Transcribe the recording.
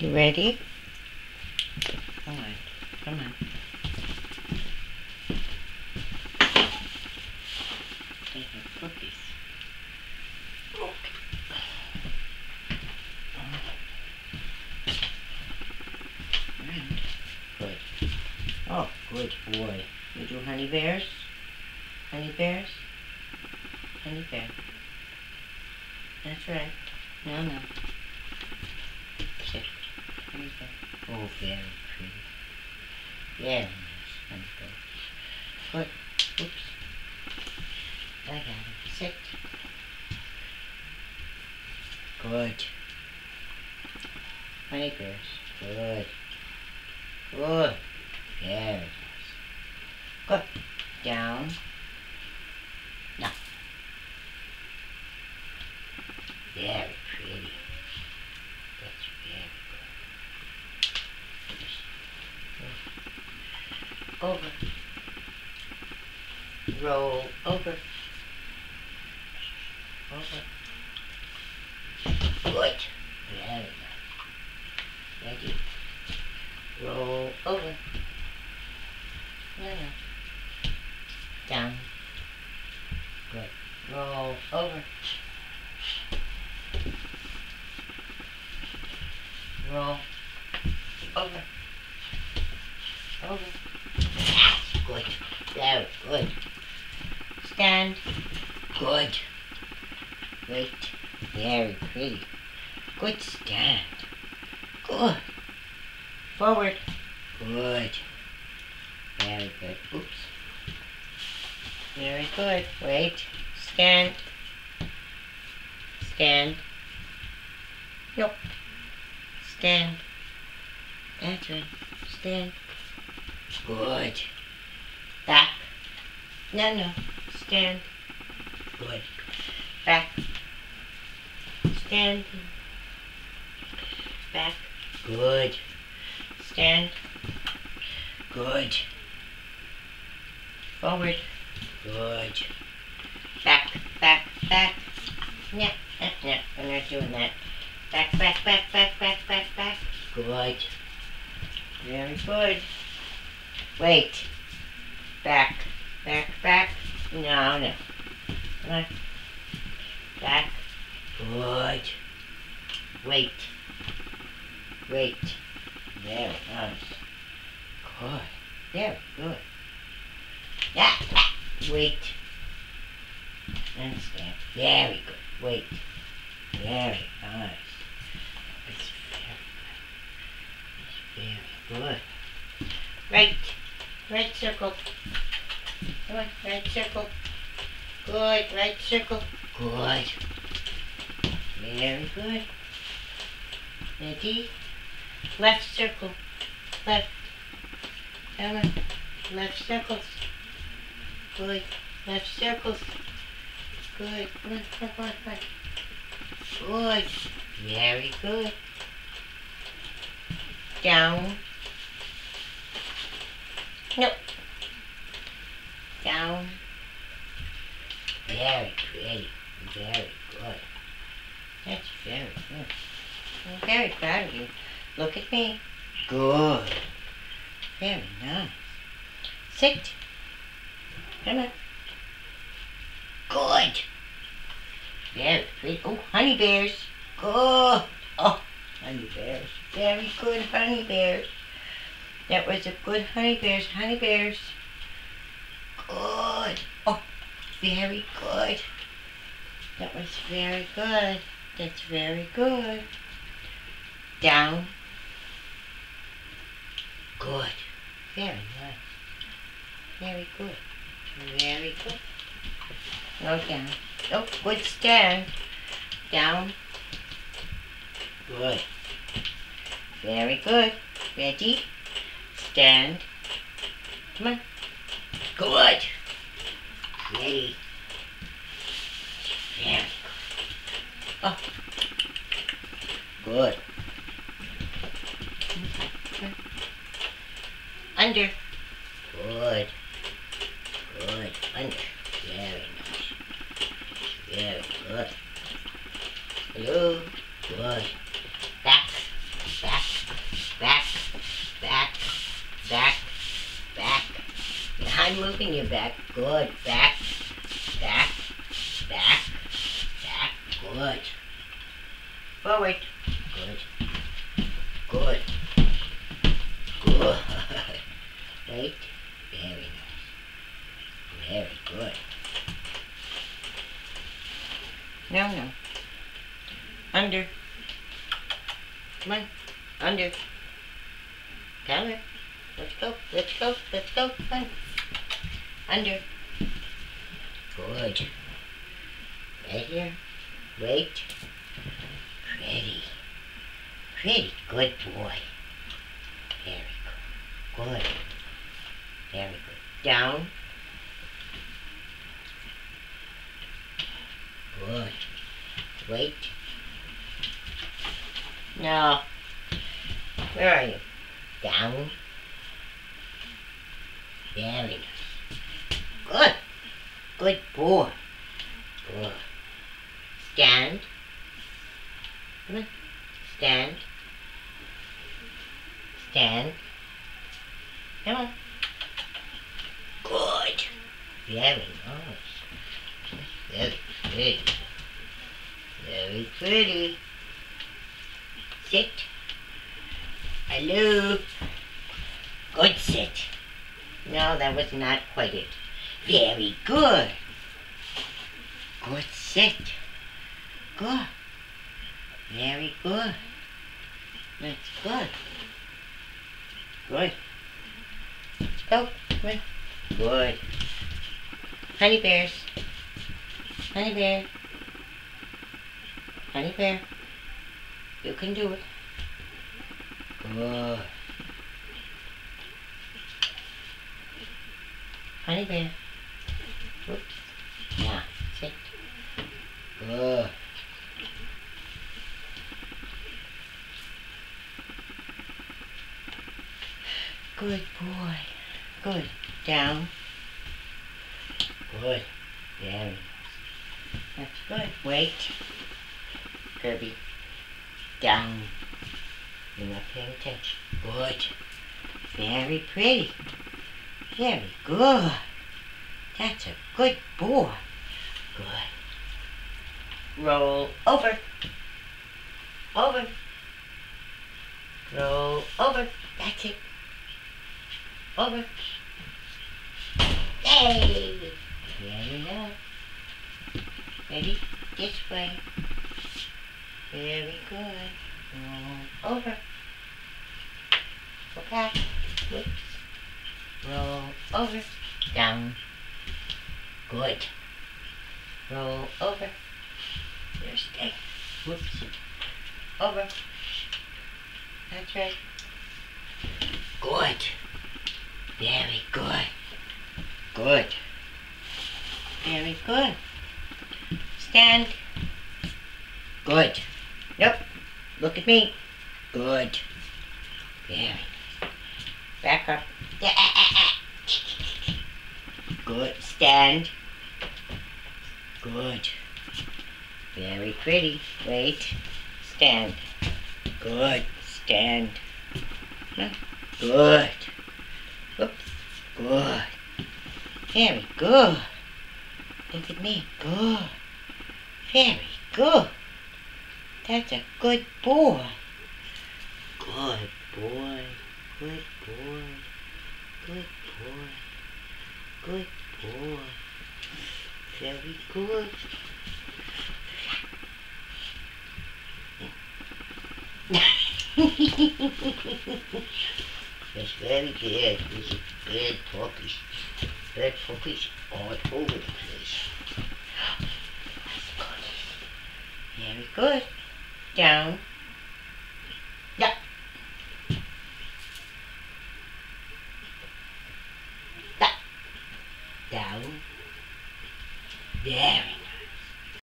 You ready? Come on. Come on. They have cookies. Good. Oh, good boy. You do honey bears? Honey bears? Honey bear. That's right. No, no. Sit. Honey bear. Oh, very pretty. Very nice honey bear. Good. Oops. I got it. Sit. Good. Honey bears. Good. Good. Very nice. Good. Down. No. Very pretty. That's very good. Over. Roll over. Over. Good. Very nice. Ready. Roll over. No, no. Down. Good. Roll over. Roll over. Over. That's good. Very good. Stand. Good. Wait. Very pretty. Good stand. Good. Forward. Good. Very good. Oops. Very good. Wait. Stand. Stand. Nope. Stand. That's right. Stand. Good. Back. No, no. Stand. Good. Back. Stand. Back. Good. Stand. Good. Forward. Good. Back, back, back. No, no, no, I'm not doing that. Back, back, back, back, back, back, back. Good. Very good. Wait. Back, back, back. No, no. Come on. Back. Good. Wait. Wait. Very nice. Good. Very good. Yeah. Wait. And stand. Very good. Wait. Very nice. It's very good. Right. Right circle. Come on. Right circle. Good. Right circle. Good. Very good. Ready? Left circle. Left. Come on. Left circles. Good. Left circles. Good. Come on, come on, come on, come on. Good. Very good. Down. Nope. Down. Very pretty. Very good. That's very good. I'm very proud of you. Look at me. Good. Very nice. Sit. Come on. Good. Very pretty. Oh, honey bears. Good. Oh, honey bears. Very good honey bears. That was a good honey bears. Honey bears. Good. Oh, very good. That was very good. That's very good. Down. Good. Very nice. Very good. Very good. Go down. Oh, good stand. Down. Good. Very good. Ready? Stand. Come on. Good. Ready. Very good. Oh. Good. Under. Good. Good. Under. Very nice. Very good. Hello. Good. Back. Back. Back. Back. I'm moving your back. Good. Back. Back. Back. Back. Good. Forward. Good. Good. Good. Wait. Very nice. Very good. No. Under. Come on. Under. Counter. Let's go. Let's go. Let's go. Come on. Under. Good. Right here. Wait. Pretty. Pretty good boy. Very good. Good. Very good. Down. Good. Wait. No. Where are you? Down. Very nice. Good. Good boy. Good. Stand. Come on. Stand. Stand. Come on. Good. Very nice. Very pretty. Very pretty. Sit. Hello. Good sit. No, that was not quite it. Very good. Good sit. Good. Very good. That's good. Good. Let's go. Come on. Good. Honey bears. Honey bear. Honey bear. You can do it. Good. Honey bear. Oops. Now, sit. Good. Good boy. Good. Down. Good. Very nice. That's good. Wait. Kirby. Down. You're not paying attention. Good. Very pretty. Very good. That's a good boy. Good. Roll over. Over. Roll over. That's it. Over. Hey! Very nice. Ready? This way. Very good. Roll over. Go back. Whoops. Roll over. Down. Good. Roll over. There, stay. Whoops. Over. That's right. Good. Very good. Good. Very good. Stand. Good. Nope. Look at me. Good. Very nice. Back up. Good. Stand. Good. Very pretty. Wait. Stand. Good. Stand. Good. Oops. Good. Very good. Look at me. Good. Very good. That's a good boy. Good boy. Good boy. Good boy. Good boy. Very good. That's very good. These are good puppies. Good puppies all over the place. Very good. Down. Yeah. Down. Very